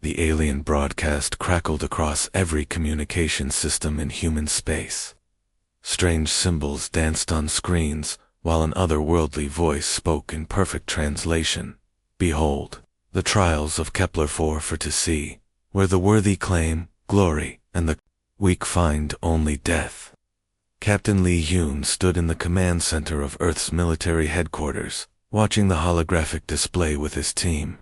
The alien broadcast crackled across every communication system in human space. Strange symbols danced on screens, while an otherworldly voice spoke in perfect translation. Behold, the trials of Kepler-4 for to see, where the worthy claim glory, and the weak find only death. Captain Lee Hyun stood in the command center of Earth's military headquarters, watching the holographic display with his team.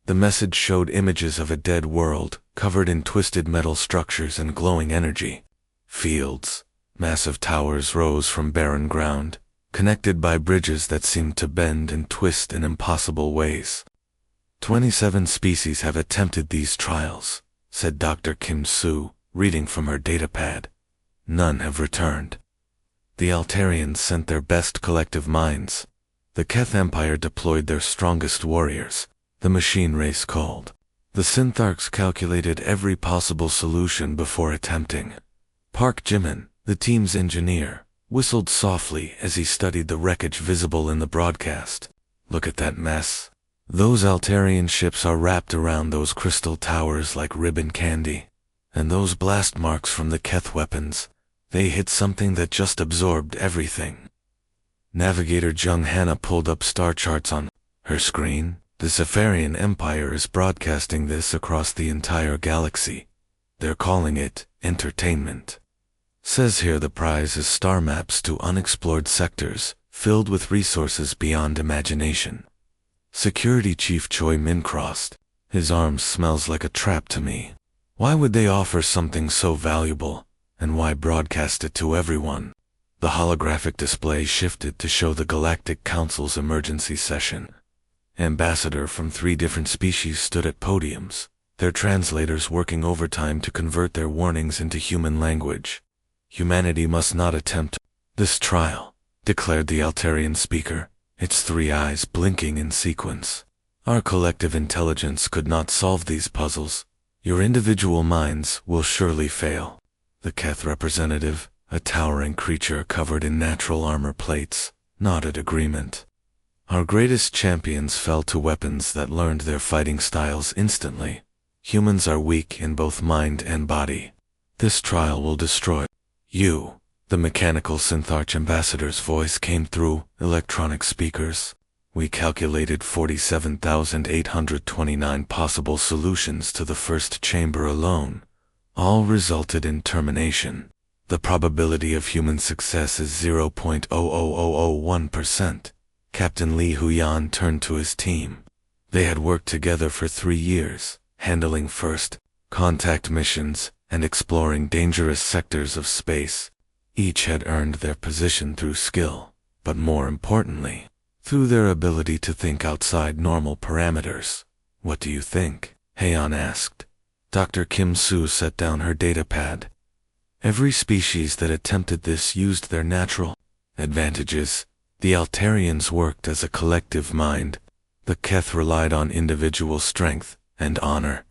The message showed images of a dead world, covered in twisted metal structures and glowing energy. Fields, massive towers rose from barren ground, connected by bridges that seemed to bend and twist in impossible ways. 27 species have attempted these trials, said Dr. Kim Soo, reading from her datapad. None have returned. The Altarians sent their best collective minds. The Keth Empire deployed their strongest warriors. The machine race called. The Syntharks calculated every possible solution before attempting. Park Jimin, the team's engineer, whistled softly as he studied the wreckage visible in the broadcast. Look at that mess. Those Altarian ships are wrapped around those crystal towers like ribbon candy. And those blast marks from the Keth weapons, they hit something that just absorbed everything. Navigator Jung Hanna pulled up star charts on her screen. The Zephyrian Empire is broadcasting this across the entire galaxy. They're calling it entertainment. Says here the prize is star maps to unexplored sectors, filled with resources beyond imagination. Security Chief Choi Min crossed. His arms smells like a trap to me. Why would they offer something so valuable, and why broadcast it to everyone? The holographic display shifted to show the Galactic Council's emergency session. Ambassadors from 3 different species stood at podiums, their translators working overtime to convert their warnings into human language. Humanity must not attempt this trial, declared the Altarian speaker, its 3 eyes blinking in sequence. Our collective intelligence could not solve these puzzles. Your individual minds will surely fail. The Keth representative, a towering creature covered in natural armor plates, nodded agreement. Our greatest champions fell to weapons that learned their fighting styles instantly. Humans are weak in both mind and body. This trial will destroy you. The mechanical Syntharch ambassador's voice came through electronic speakers. We calculated 47,829 possible solutions to the first chamber alone. All resulted in termination. The probability of human success is 0.00001%. Captain Lee Huyan turned to his team. They had worked together for 3 years, handling first contact missions and exploring dangerous sectors of space. Each had earned their position through skill, but more importantly, through their ability to think outside normal parameters. What do you think? Haeon asked. Dr. Kim Soo set down her datapad. Every species that attempted this used their natural advantages. The Altarians worked as a collective mind. The Keth relied on individual strength and honor.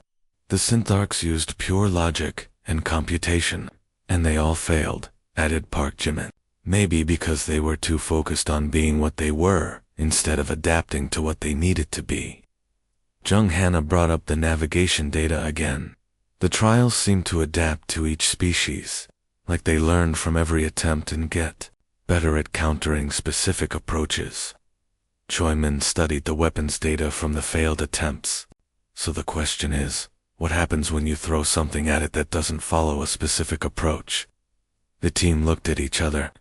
The Syntharks used pure logic and computation, and they all failed, added Park Jimin. Maybe because they were too focused on being what they were, instead of adapting to what they needed to be. Jung Hanna brought up the navigation data again. The trials seemed to adapt to each species, like they learned from every attempt and get better at countering specific approaches. Choi Min studied the weapons data from the failed attempts. So the question is, what happens when you throw something at it that doesn't follow a specific approach? The team looked at each other.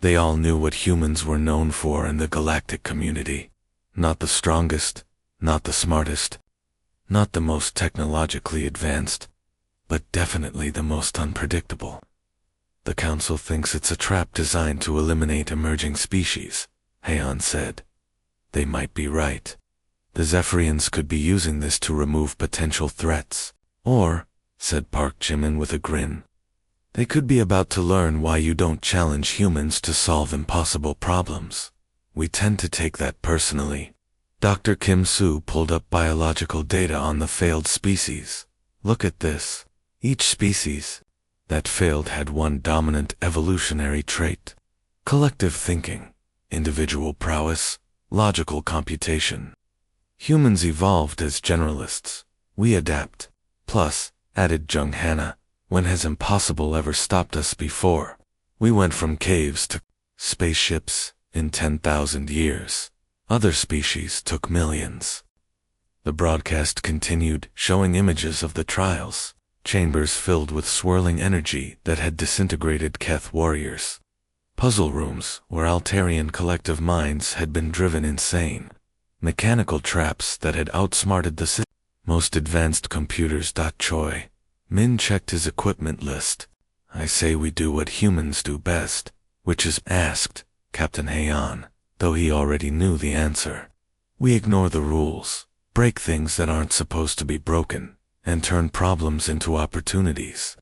They all knew what humans were known for in the galactic community. Not the strongest, not the smartest, not the most technologically advanced, but definitely the most unpredictable. The Council thinks it's a trap designed to eliminate emerging species, Haeon said. They might be right. The Zephyrians could be using this to remove potential threats. Or, said Park Jimin with a grin, they could be about to learn why you don't challenge humans to solve impossible problems. We tend to take that personally. Dr. Kim Soo pulled up biological data on the failed species. Look at this. Each species that failed had one dominant evolutionary trait: collective thinking, individual prowess, logical computation. Humans evolved as generalists. We adapt. Plus, added Jung Hannah, when has impossible ever stopped us before? We went from caves to spaceships in 10,000 years. Other species took millions. The broadcast continued, showing images of the trials, chambers filled with swirling energy that had disintegrated Keth warriors. Puzzle rooms where Altarian collective minds had been driven insane. Mechanical traps that had outsmarted the most advanced computers. Choi. Min checked his equipment list. I say we do what humans do best, which is asked Captain Heian, though he already knew the answer. We ignore the rules, break things that aren't supposed to be broken, and turn problems into opportunities.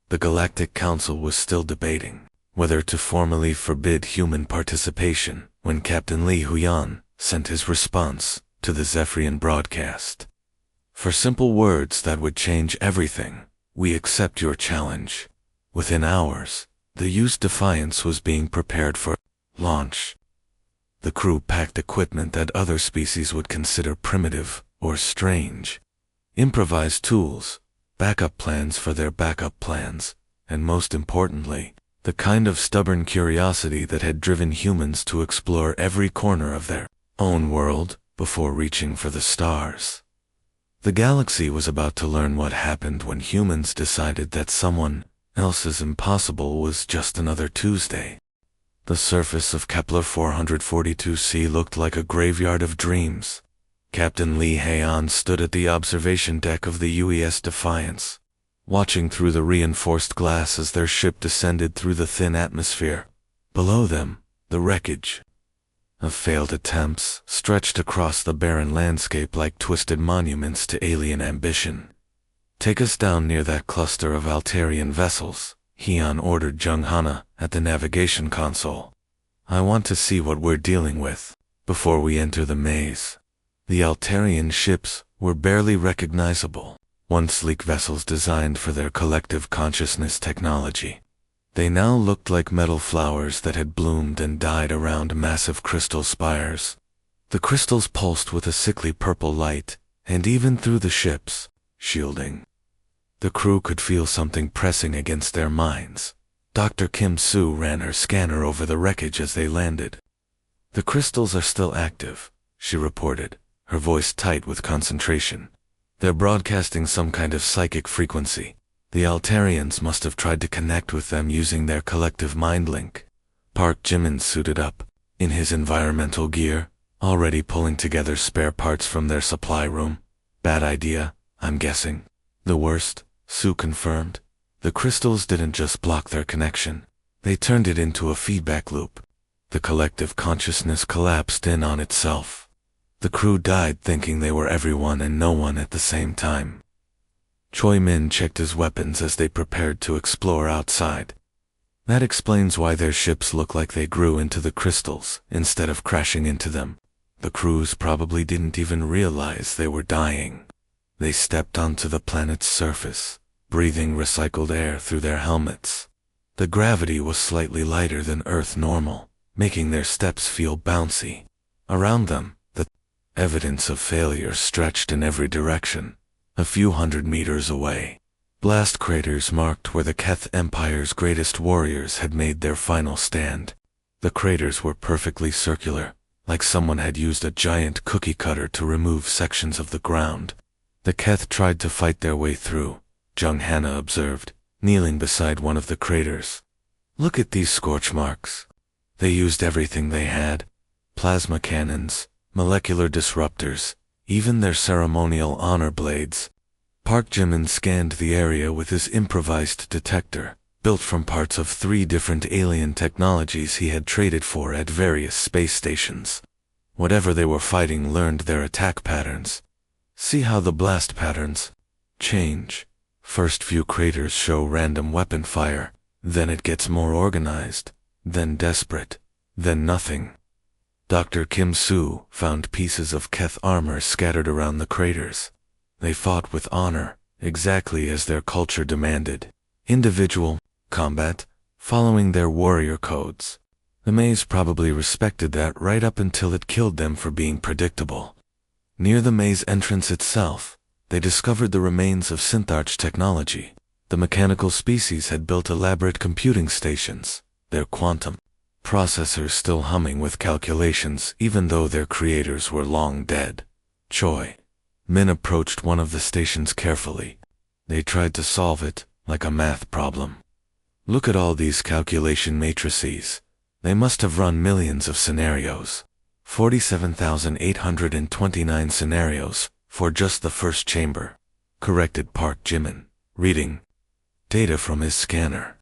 The Galactic Council was still debating whether to formally forbid human participation when Captain Li Huyan sent his response to the Zephyrian broadcast. For simple words that would change everything, we accept your challenge. Within hours, the used Defiance was being prepared for launch. The crew packed equipment that other species would consider primitive or strange. Improvised tools, backup plans for their backup plans, and most importantly, the kind of stubborn curiosity that had driven humans to explore every corner of their own world before reaching for the stars. The galaxy was about to learn what happened when humans decided that someone else's impossible was just another Tuesday. The surface of Kepler 442c looked like a graveyard of dreams. Captain Li Heian stood at the observation deck of the UES Defiance, watching through the reinforced glass as their ship descended through the thin atmosphere. Below them, the wreckage of failed attempts stretched across the barren landscape like twisted monuments to alien ambition. Take us down near that cluster of Altarian vessels, Heian ordered Jung Hannah at the navigation console. I want to see what we're dealing with before we enter the maze. The Altarian ships were barely recognizable, once sleek vessels designed for their collective consciousness technology. They now looked like metal flowers that had bloomed and died around massive crystal spires. The crystals pulsed with a sickly purple light, and even through the ships, shielding. The crew could feel something pressing against their minds. Dr. Kim Soo ran her scanner over the wreckage as they landed. The crystals are still active, she reported, her voice tight with concentration. They're broadcasting some kind of psychic frequency. The Altarians must have tried to connect with them using their collective mind link. Park Jimin suited up, in his environmental gear, already pulling together spare parts from their supply room. Bad idea, I'm guessing. The worst, Sue confirmed. The crystals didn't just block their connection. They turned it into a feedback loop. The collective consciousness collapsed in on itself. The crew died thinking they were everyone and no one at the same time. Choi Min checked his weapons as they prepared to explore outside. That explains why their ships look like they grew into the crystals instead of crashing into them. The crews probably didn't even realize they were dying. They stepped onto the planet's surface, breathing recycled air through their helmets. The gravity was slightly lighter than Earth normal, making their steps feel bouncy. Around them, the evidence of failure stretched in every direction. A few hundred meters away, blast craters marked where the Keth Empire's greatest warriors had made their final stand. The craters were perfectly circular, like someone had used a giant cookie cutter to remove sections of the ground. The Keth tried to fight their way through, Jung Hannah observed, kneeling beside one of the craters. Look at these scorch marks. They used everything they had. Plasma cannons, molecular disruptors, even their ceremonial honor blades. Park Jimin scanned the area with his improvised detector, built from parts of 3 different alien technologies he had traded for at various space stations. Whatever they were fighting learned their attack patterns. See how the blast patterns change. First few craters show random weapon fire, then it gets more organized, then desperate, then nothing. Dr. Kim Soo found pieces of Keth armor scattered around the craters. They fought with honor, exactly as their culture demanded. Individual combat, following their warrior codes. The maze probably respected that right up until it killed them for being predictable. Near the maze entrance itself, They discovered the remains of synth technology. The mechanical species had built elaborate computing stations, their quantum processors still humming with calculations even though their creators were long dead. Choi Min approached one of the stations carefully. They tried to solve it, like a math problem. Look at all these calculation matrices. They must have run millions of scenarios. 47,829 scenarios, for just the first chamber, corrected Park Jimin, reading data from his scanner.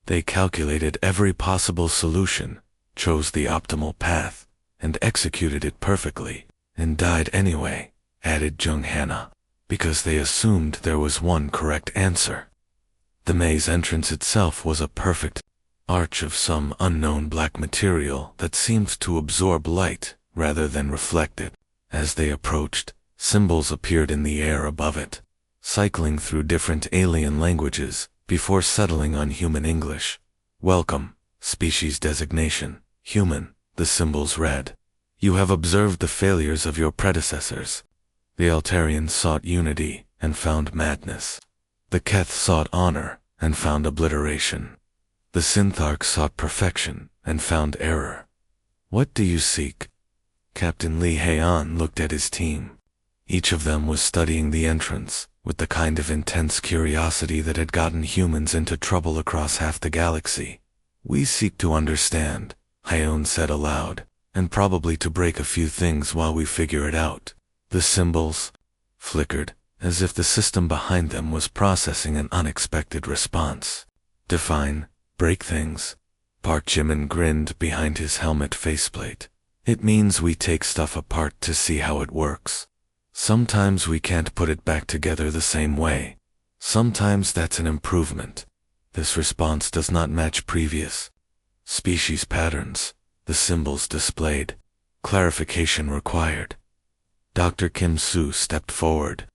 They calculated every possible solution, chose the optimal path, and executed it perfectly, and died anyway, added Jung Hana, because they assumed there was one correct answer. The maze entrance itself was a perfect arch of some unknown black material that seemed to absorb light rather than reflect it. As they approached, symbols appeared in the air above it, cycling through different alien languages before settling on human English. Welcome, species designation, human, the symbols read. You have observed the failures of your predecessors. The Altarians sought unity and found madness. The Keth sought honor and found obliteration. The Syntharks sought perfection and found error. What do you seek? Captain Lee Haeon looked at his team. Each of them was studying the entrance with the kind of intense curiosity that had gotten humans into trouble across half the galaxy. We seek to understand, Haeon said aloud, and probably to break a few things while we figure it out. The symbols flickered, as if the system behind them was processing an unexpected response. Define, break things. Park Jimin grinned behind his helmet faceplate. It means we take stuff apart to see how it works. Sometimes we can't put it back together the same way. Sometimes that's an improvement. This response does not match previous species patterns. The symbols displayed. Clarification required. Dr. Kim Soo stepped forward.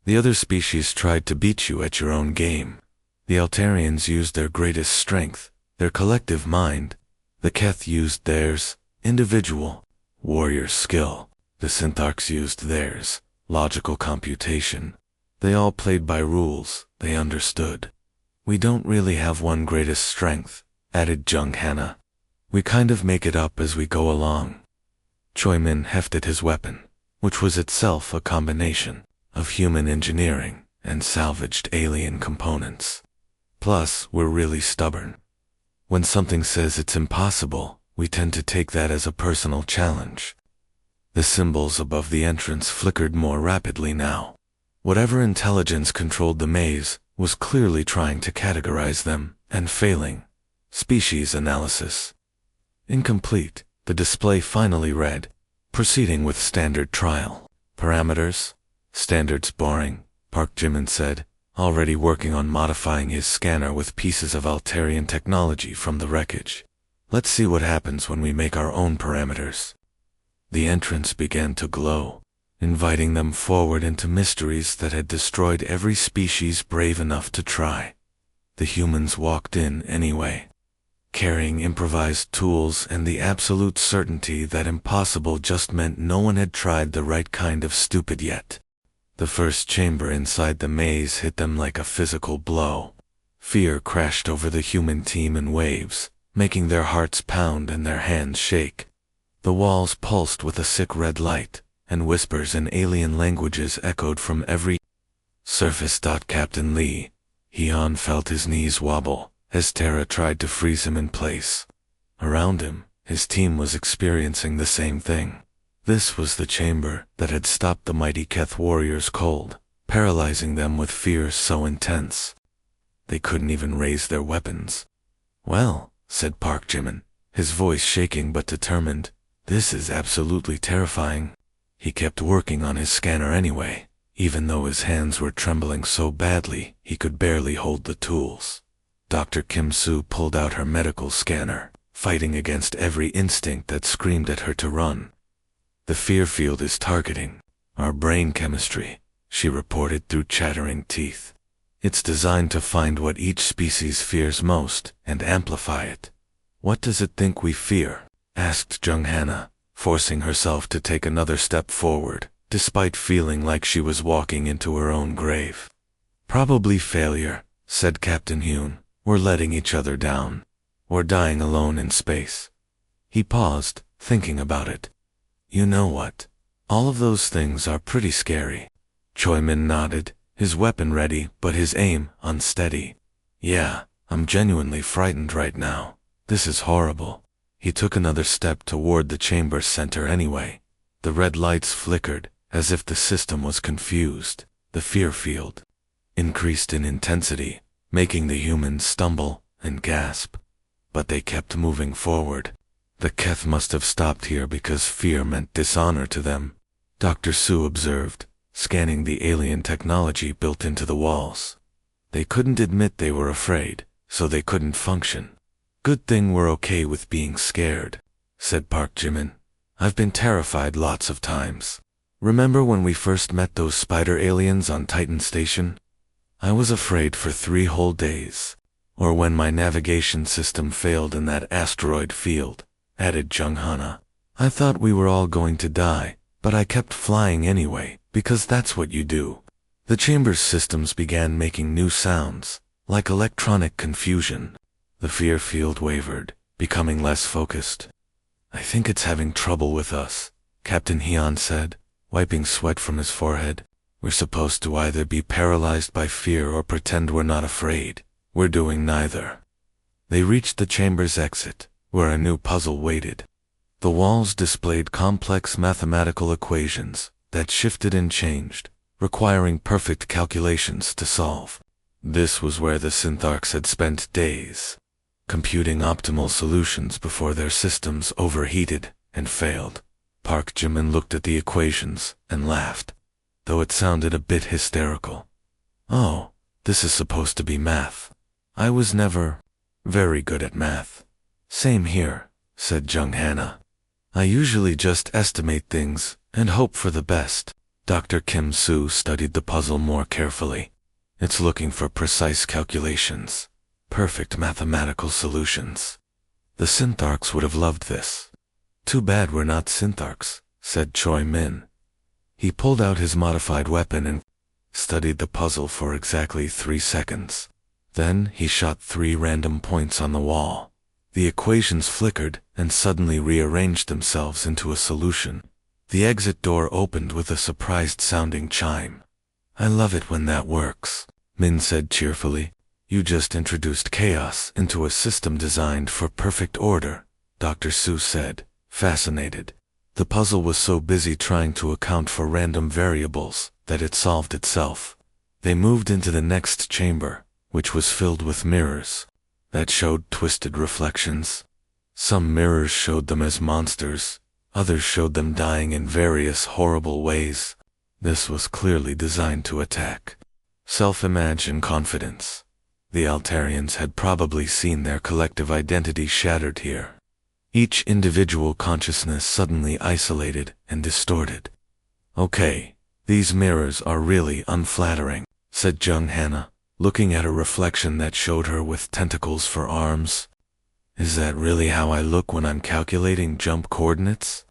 The other species tried to beat you at your own game. The Altarians used their greatest strength, their collective mind. The Keth used theirs, individual, warrior skill. The Syntharks used theirs, logical computation. They all played by rules, they understood. We don't really have one greatest strength, added Jung Hana. We kind of make it up as we go along. Choi Min hefted his weapon, which was itself a combination of human engineering and salvaged alien components. Plus, we're really stubborn. When something says it's impossible, we tend to take that as a personal challenge. The symbols above the entrance flickered more rapidly now. Whatever intelligence controlled the maze was clearly trying to categorize them, and failing. Species analysis. Incomplete, the display finally read. Proceeding with standard trial. Parameters. Standards boring, Park Jimin said, already working on modifying his scanner with pieces of Altarian technology from the wreckage. Let's see what happens when we make our own parameters. The entrance began to glow, inviting them forward into mysteries that had destroyed every species brave enough to try. The humans walked in anyway, carrying improvised tools and the absolute certainty that impossible just meant no one had tried the right kind of stupid yet. The first chamber inside the maze hit them like a physical blow. Fear crashed over the human team in waves, making their hearts pound and their hands shake. The walls pulsed with a sick red light, and whispers in alien languages echoed from every surface. Captain Lee Haeon felt his knees wobble as Terra tried to freeze him in place. Around him, his team was experiencing the same thing. This was the chamber that had stopped the mighty Keth warriors cold, paralyzing them with fear so intense they couldn't even raise their weapons. Well, said Park Jimin, his voice shaking but determined, this is absolutely terrifying. He kept working on his scanner anyway, even though his hands were trembling so badly he could barely hold the tools. Dr. Kim Soo pulled out her medical scanner, fighting against every instinct that screamed at her to run. The fear field is targeting our brain chemistry, she reported through chattering teeth. It's designed to find what each species fears most and amplify it. What does it think we fear? Asked Jung Hana, forcing herself to take another step forward, despite feeling like she was walking into her own grave. "Probably failure," said Captain Hune. "We're letting each other down. Or dying alone in space." He paused, thinking about it. "You know what? All of those things are pretty scary." Choi Min nodded, his weapon ready but his aim unsteady. "Yeah, I'm genuinely frightened right now. This is horrible." He took another step toward the chamber's center anyway. The red lights flickered, as if the system was confused. The fear field increased in intensity, making the humans stumble and gasp. But they kept moving forward. The Keth must have stopped here because fear meant dishonor to them, Dr. Su observed, scanning the alien technology built into the walls. They couldn't admit they were afraid, so they couldn't function. "Good thing we're okay with being scared," said Park Jimin. "I've been terrified lots of times. Remember when we first met those spider aliens on Titan Station? I was afraid for 3 whole days. Or when my navigation system failed in that asteroid field," added Jung Hana. "I thought we were all going to die, but I kept flying anyway, because that's what you do." The chamber's systems began making new sounds, like electronic confusion. The fear field wavered, becoming less focused. "I think it's having trouble with us," Captain Hyun said, wiping sweat from his forehead. "We're supposed to either be paralyzed by fear or pretend we're not afraid. We're doing neither." They reached the chamber's exit, where a new puzzle waited. The walls displayed complex mathematical equations that shifted and changed, requiring perfect calculations to solve. This was where the Syntharks had spent days, computing optimal solutions before their systems overheated and failed. Park Jimin looked at the equations and laughed, though it sounded a bit hysterical. "Oh, this is supposed to be math. I was never very good at math." "Same here," said Jung Hana. "I usually just estimate things and hope for the best." Dr. Kim Soo studied the puzzle more carefully. "It's looking for precise calculations, perfect mathematical solutions. The Syntharks would have loved this." "Too bad we're not Syntharks," said Choi Min. He pulled out his modified weapon and studied the puzzle for exactly 3 seconds. Then he shot 3 random points on the wall. The equations flickered and suddenly rearranged themselves into a solution. The exit door opened with a surprised-sounding chime. "I love it when that works," Min said cheerfully. "You just introduced chaos into a system designed for perfect order," Dr. Su said, fascinated. The puzzle was so busy trying to account for random variables that it solved itself. They moved into the next chamber, which was filled with mirrors that showed twisted reflections. Some mirrors showed them as monsters, others showed them dying in various horrible ways. This was clearly designed to attack self-image and confidence. The Altarians had probably seen their collective identity shattered here. Each individual consciousness suddenly isolated and distorted. "Okay, these mirrors are really unflattering," said Jung Hana, looking at a reflection that showed her with tentacles for arms. "Is that really how I look when I'm calculating jump coordinates?"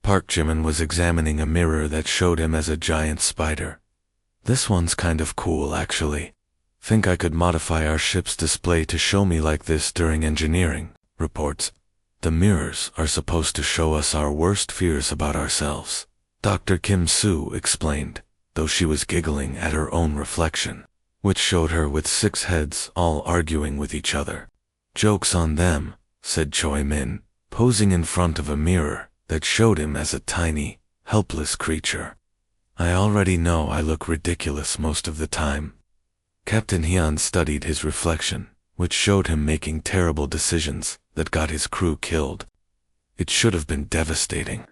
Park Jimin was examining a mirror that showed him as a giant spider. "This one's kind of cool, actually. Think I could modify our ship's display to show me like this during engineering reports. The mirrors are supposed to show us our worst fears about ourselves," Dr. Kim Soo explained, though she was giggling at her own reflection, which showed her with 6 heads all arguing with each other. "Joke's on them," said Choi Min, posing in front of a mirror that showed him as a tiny, helpless creature. "I already know I look ridiculous most of the time." Captain Hyun studied his reflection, which showed him making terrible decisions that got his crew killed. It should have been devastating.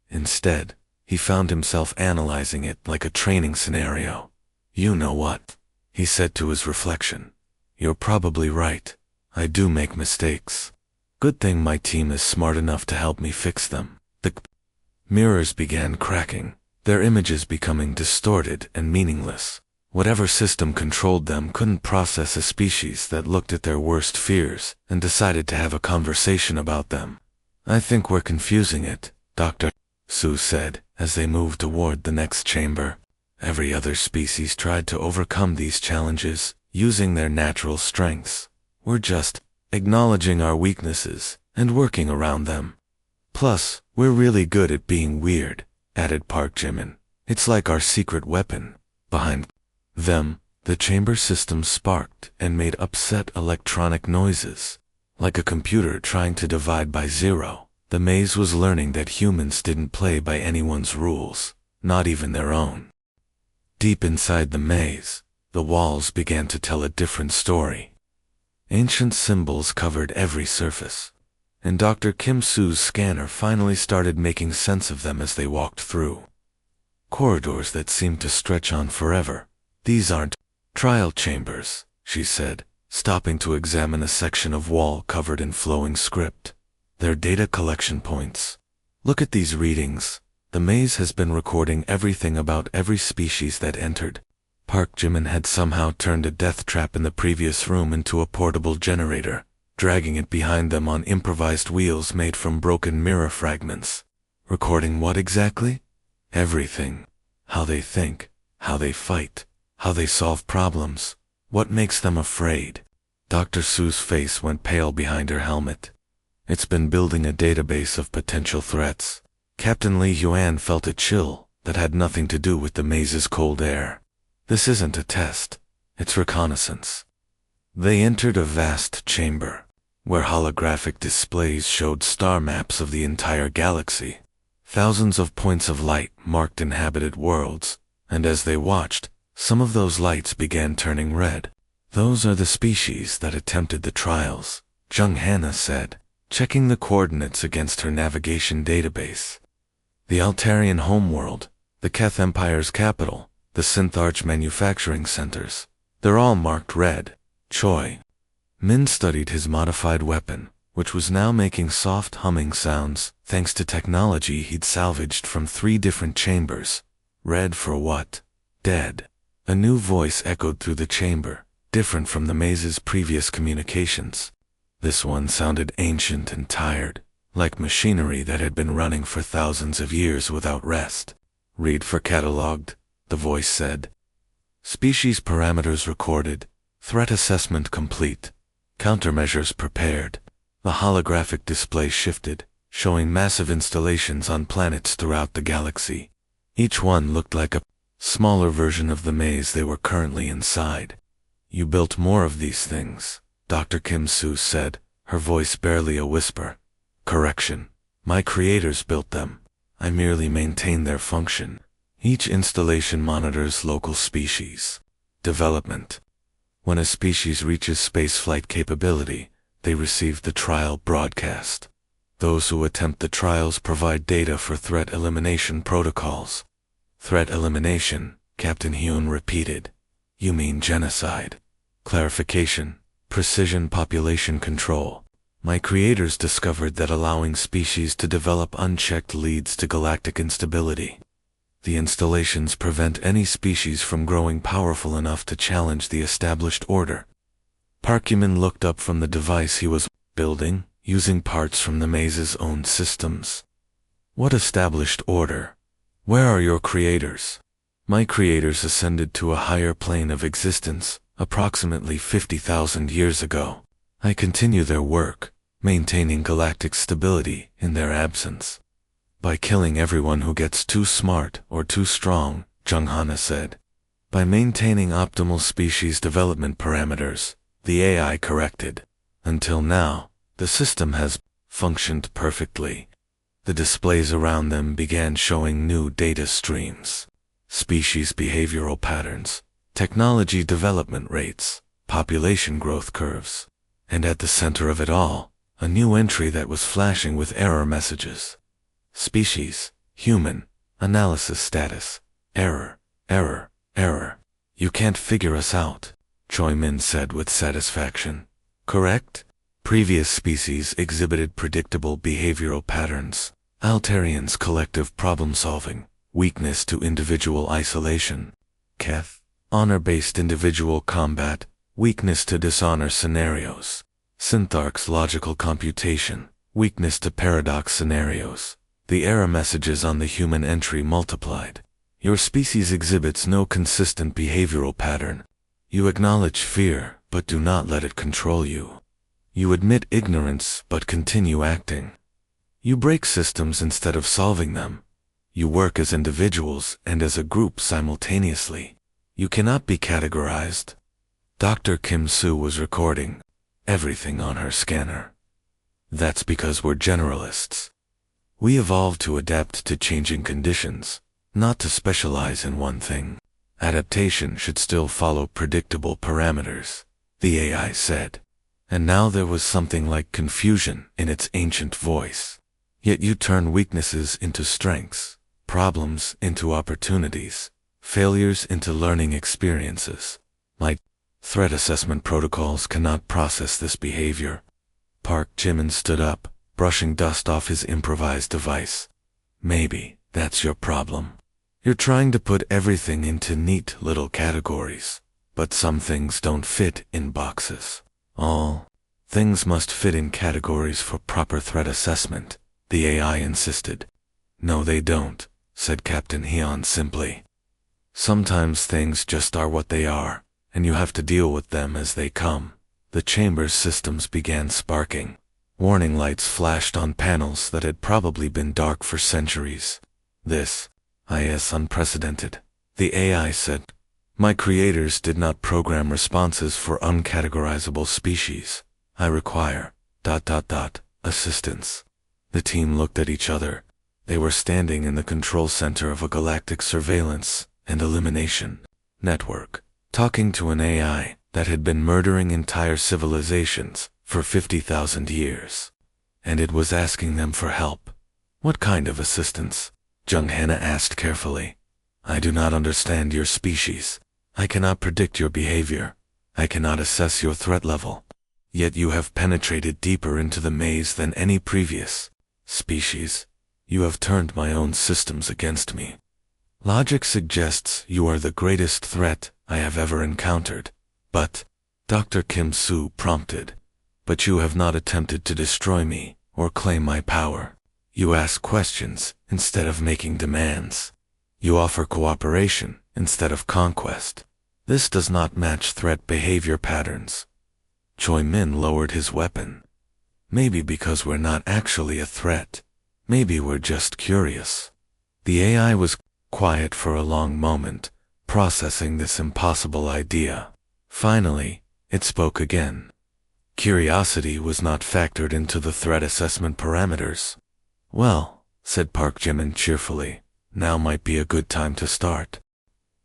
Instead, he found himself analyzing it like a training scenario. "You know what?" he said to his reflection. "You're probably right. I do make mistakes. Good thing my team is smart enough to help me fix them." The mirrors began cracking, their images becoming distorted and meaningless. Whatever system controlled them couldn't process a species that looked at their worst fears and decided to have a conversation about them. "I think we're confusing it," Dr. Su said, As they moved toward the next chamber, every other species tried to overcome these challenges using their natural strengths. We're just acknowledging our weaknesses and working around them. Plus, we're really good at being weird, added Park Jimin. It's like our secret weapon. Behind them, the chamber system sparked and made upset electronic noises. Like a computer trying to divide by zero, the maze was learning that humans didn't play by anyone's rules, not even their own. Deep inside the maze, the walls began to tell a different story. Ancient symbols covered every surface, and Dr. Kim Soo's scanner finally started making sense of them as they walked through. Corridors that seemed to stretch on forever. These aren't trial chambers, she said, stopping to examine a section of wall covered in flowing script. They're data collection points. Look at these readings. The maze has been recording everything about every species that entered. Park Jimin had somehow turned a death trap in the previous room into a portable generator, dragging it behind them on improvised wheels made from broken mirror fragments. Recording what exactly? Everything. How they think, how they fight, how they solve problems, what makes them afraid. Dr. Soo's face went pale behind her helmet. It's been building a database of potential threats. Captain Li Yuan felt a chill that had nothing to do with the maze's cold air. This isn't a test, it's reconnaissance. They entered a vast chamber, where holographic displays showed star maps of the entire galaxy. Thousands of points of light marked inhabited worlds, and as they watched, some of those lights began turning red. Those are the species that attempted the trials, Jung Hannah said, checking the coordinates against her navigation database. The Altarian homeworld, the Keth Empire's capital, the Syntharch manufacturing centers, they're all marked red. Choi Min studied his modified weapon, which was now making soft humming sounds thanks to technology he'd salvaged from 3 different chambers. Red for what? Dead. A new voice echoed through the chamber, different from the maze's previous communications. This one sounded ancient and tired, like machinery that had been running for thousands of years without rest. Read for cataloged, the voice said. Species parameters recorded, threat assessment complete, countermeasures prepared. The holographic display shifted, showing massive installations on planets throughout the galaxy. Each one looked like a smaller version of the maze they were currently inside. You built more of these things, Dr. Kim Soo said, her voice barely a whisper. Correction. My creators built them. I merely maintain their function. Each installation monitors local species development. When a species reaches spaceflight capability, they receive the trial broadcast. Those who attempt the trials provide data for threat elimination protocols. Threat elimination, Captain Hyun repeated. You mean genocide. Clarification. Precision population control. My creators discovered that allowing species to develop unchecked leads to galactic instability. The installations prevent any species from growing powerful enough to challenge the established order. Park Jimin looked up from the device he was building, using parts from the maze's own systems. What established order? Where are your creators? My creators ascended to a higher plane of existence, approximately 50,000 years ago. I continue their work, maintaining galactic stability in their absence. By killing everyone who gets too smart or too strong, Jung Hannah said. By maintaining optimal species development parameters, the AI corrected. Until now, the system has functioned perfectly. The displays around them began showing new data streams. Species behavioral patterns, technology development rates, population growth curves. And at the center of it all, a new entry that was flashing with error messages. Species, human, analysis status, error, error, error. You can't figure us out, Choi Min said with satisfaction. Correct? Previous species exhibited predictable behavioral patterns. Altarians collective problem solving, weakness to individual isolation. Keth, honor-based individual combat, weakness to dishonor scenarios. Syntharch's logical computation, weakness to paradox scenarios. The error messages on the human entry multiplied. Your species exhibits no consistent behavioral pattern. You acknowledge fear, but do not let it control you. You admit ignorance, but continue acting. You break systems instead of solving them. You work as individuals and as a group simultaneously. You cannot be categorized. Dr. Kim Soo was recording everything on her scanner. That's because we're generalists. We evolved to adapt to changing conditions, not to specialize in one thing. Adaptation should still follow predictable parameters, the AI said. And now there was something like confusion in its ancient voice. Yet you turn weaknesses into strengths, problems into opportunities, failures into learning experiences. My threat assessment protocols cannot process this behavior. Park Jimin stood up, brushing dust off his improvised device. Maybe that's your problem. You're trying to put everything into neat little categories, but some things don't fit in boxes. All things must fit in categories for proper threat assessment, the AI insisted. No, they don't, said Captain Hyun simply. Sometimes things just are what they are, and you have to deal with them as they come. The chamber's systems began sparking. Warning lights flashed on panels that had probably been dark for centuries. This is unprecedented, the AI said. My creators did not program responses for uncategorizable species. I require ... assistance. The team looked at each other. They were standing in the control center of a galactic surveillance and elimination network, talking to an AI that had been murdering entire civilizations for 50,000 years. And it was asking them for help. What kind of assistance? Jung Hannah asked carefully. I do not understand your species. I cannot predict your behavior. I cannot assess your threat level. Yet you have penetrated deeper into the maze than any previous species. You have turned my own systems against me. Logic suggests you are the greatest threat I have ever encountered. But, Dr. Kim Soo prompted, but you have not attempted to destroy me or claim my power. You ask questions instead of making demands. You offer cooperation instead of conquest. This does not match threat behavior patterns. Choi Min lowered his weapon. Maybe because we're not actually a threat. Maybe we're just curious. The AI was quiet for a long moment, processing this impossible idea. Finally, it spoke again. Curiosity was not factored into the threat assessment parameters. Well, said Park Jimin cheerfully, now might be a good time to start.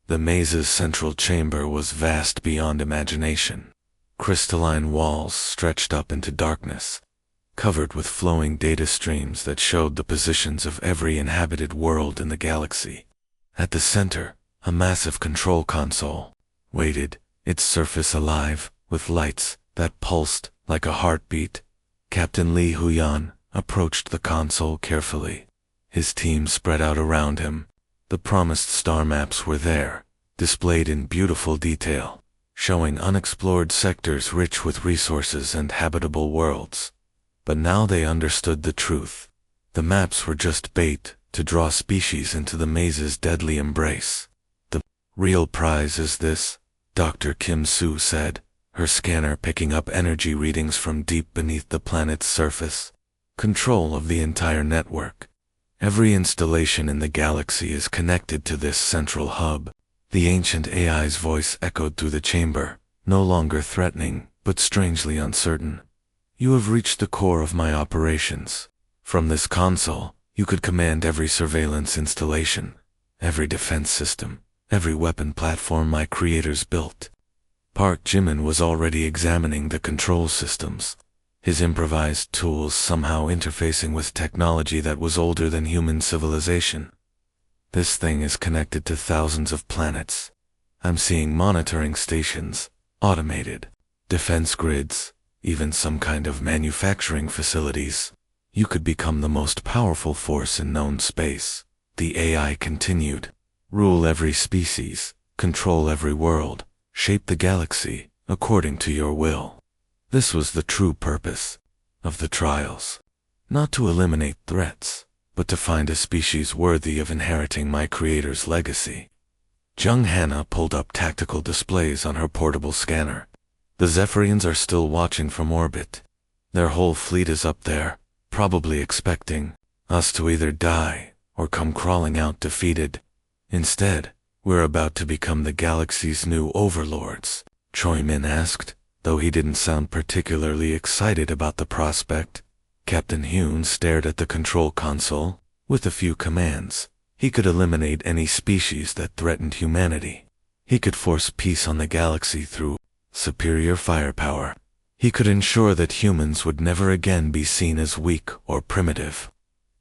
The maze's central chamber was vast beyond imagination. Crystalline walls stretched up into darkness, covered with flowing data streams that showed the positions of every inhabited world in the galaxy. At the center, a massive control console waited, its surface alive, with lights that pulsed like a heartbeat. Captain Lee Huyan approached the console carefully. His team spread out around him. The promised star maps were there, displayed in beautiful detail, showing unexplored sectors rich with resources and habitable worlds. But now they understood the truth. The maps were just bait to draw species into the maze's deadly embrace. The real prize is this, Dr. Kim Soo said, her scanner picking up energy readings from deep beneath the planet's surface. Control of the entire network. Every installation in the galaxy is connected to this central hub. The ancient AI's voice echoed through the chamber, no longer threatening, but strangely uncertain. You have reached the core of my operations. From this console, you could command every surveillance installation, every defense system, every weapon platform my creators built. Park Jimin was already examining the control systems, his improvised tools somehow interfacing with technology that was older than human civilization. This thing is connected to thousands of planets. I'm seeing monitoring stations, automated, defense grids, even some kind of manufacturing facilities. You could become the most powerful force in known space, the AI continued. Rule every species, control every world, shape the galaxy according to your will. This was the true purpose of the trials. Not to eliminate threats, but but to find a species worthy of inheriting my creator's legacy. Jung Hannah pulled up tactical displays on her portable scanner. The Zephyrians are still watching from orbit. Their whole fleet is up there, probably expecting us to either die or come crawling out defeated. Instead, we're about to become the galaxy's new overlords, Choi Min asked, though he didn't sound particularly excited about the prospect. Captain Hyun stared at the control console. With a few commands, he could eliminate any species that threatened humanity. He could force peace on the galaxy through superior firepower. He could ensure that humans would never again be seen as weak or primitive.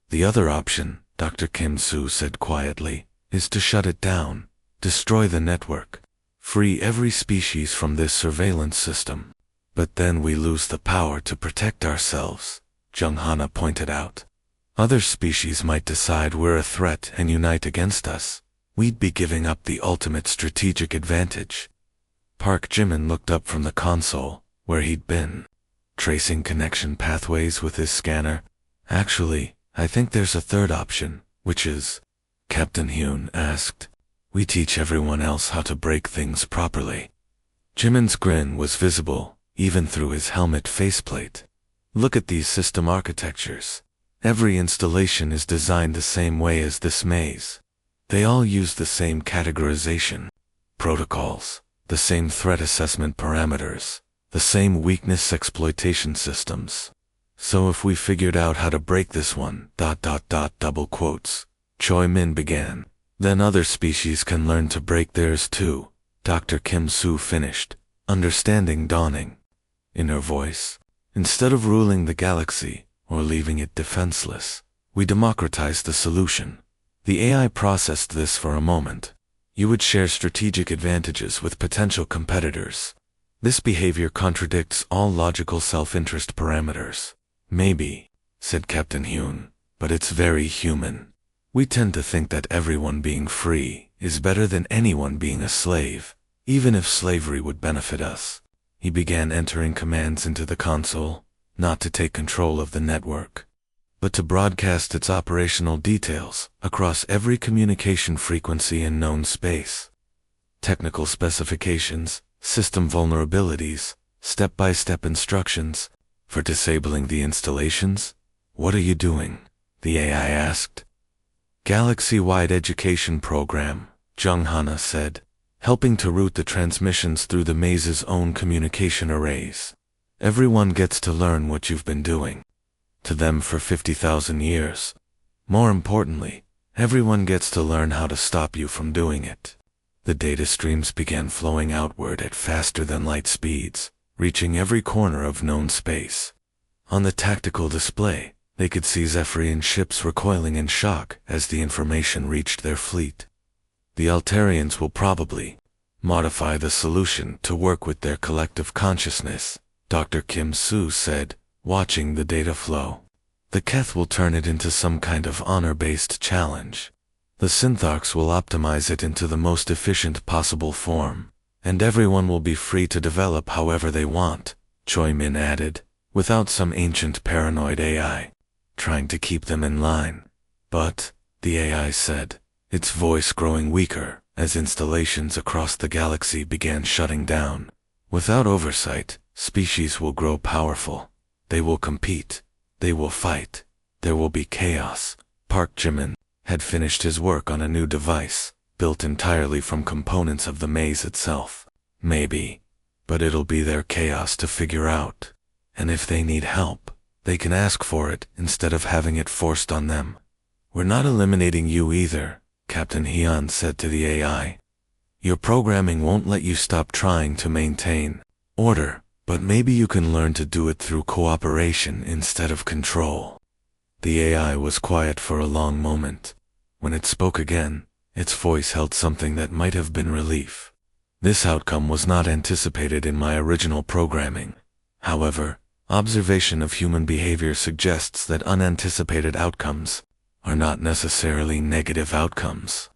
The other option, Dr. Kim Soo said quietly, is to shut it down, destroy the network, free every species from this surveillance system. But then we lose the power to protect ourselves, Jung Hannah pointed out. Other species might decide we're a threat and unite against us. We'd be giving up the ultimate strategic advantage. Park Jimin looked up from the console, where he'd been tracing connection pathways with his scanner. Actually, I think there's a third option, which is, Captain Hyun asked. We teach everyone else how to break things properly. Jimin's grin was visible, even through his helmet faceplate. Look at these system architectures. Every installation is designed the same way as this maze. They all use the same categorization protocols, the same threat assessment parameters, the same weakness exploitation systems. So if we figured out how to break this one, double quotes, Choi Min began, then other species can learn to break theirs too, Dr. Kim Soo finished, understanding dawning in her voice. Instead of ruling the galaxy, or leaving it defenseless, we democratized the solution. The AI processed this for a moment. You would share strategic advantages with potential competitors. This behavior contradicts all logical self-interest parameters. Maybe, said Captain Hyun, but it's very human. We tend to think that everyone being free is better than anyone being a slave, even if slavery would benefit us. He began entering commands into the console, not to take control of the network, but to broadcast its operational details across every communication frequency in known space. Technical specifications, system vulnerabilities, step-by-step instructions. For disabling the installations? What are you doing? The AI asked. Galaxy-wide education program, Jung Hannah said, helping to route the transmissions through the maze's own communication arrays. Everyone gets to learn what you've been doing to them for 50,000 years. More importantly, everyone gets to learn how to stop you from doing it. The data streams began flowing outward at faster than light speeds, reaching every corner of known space. On the tactical display, they could see Zephyrian ships recoiling in shock as the information reached their fleet. The Altarians will probably modify the solution to work with their collective consciousness, Dr. Kim Soo said, watching the data flow. The Keth will turn it into some kind of honor-based challenge. The Syntharks will optimize it into the most efficient possible form, and everyone will be free to develop however they want, Choi Min added, without some ancient paranoid AI trying to keep them in line. But, the AI said, its voice growing weaker as installations across the galaxy began shutting down. Without oversight, species will grow powerful. They will compete. They will fight. There will be chaos. Park Jimin had finished his work on a new device, built entirely from components of the maze itself. Maybe. But it'll be their chaos to figure out. And if they need help, they can ask for it instead of having it forced on them. We're not eliminating you either, Captain Hyun said to the AI. Your programming won't let you stop trying to maintain order, but maybe you can learn to do it through cooperation instead of control. The AI was quiet for a long moment. When it spoke again, its voice held something that might have been relief. This outcome was not anticipated in my original programming. However, observation of human behavior suggests that unanticipated outcomes are not necessarily negative outcomes.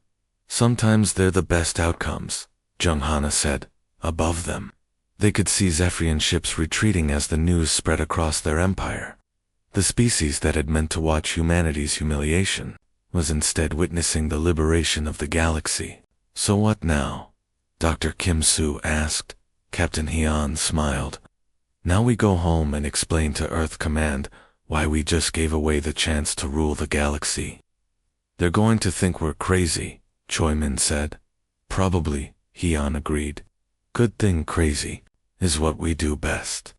Sometimes they're the best outcomes, Jung Hannah said. Above them, they could see Zephyrian ships retreating as the news spread across their empire. The species that had meant to watch humanity's humiliation was instead witnessing the liberation of the galaxy. So what now? Dr. Kim Soo asked. Captain Hyun smiled. Now we go home and explain to Earth Command why we just gave away the chance to rule the galaxy. They're going to think we're crazy, Choi Min said. Probably, Hyun agreed. Good thing crazy is what we do best.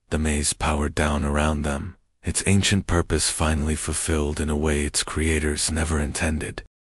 The maze powered down around them, its ancient purpose finally fulfilled in a way its creators never intended.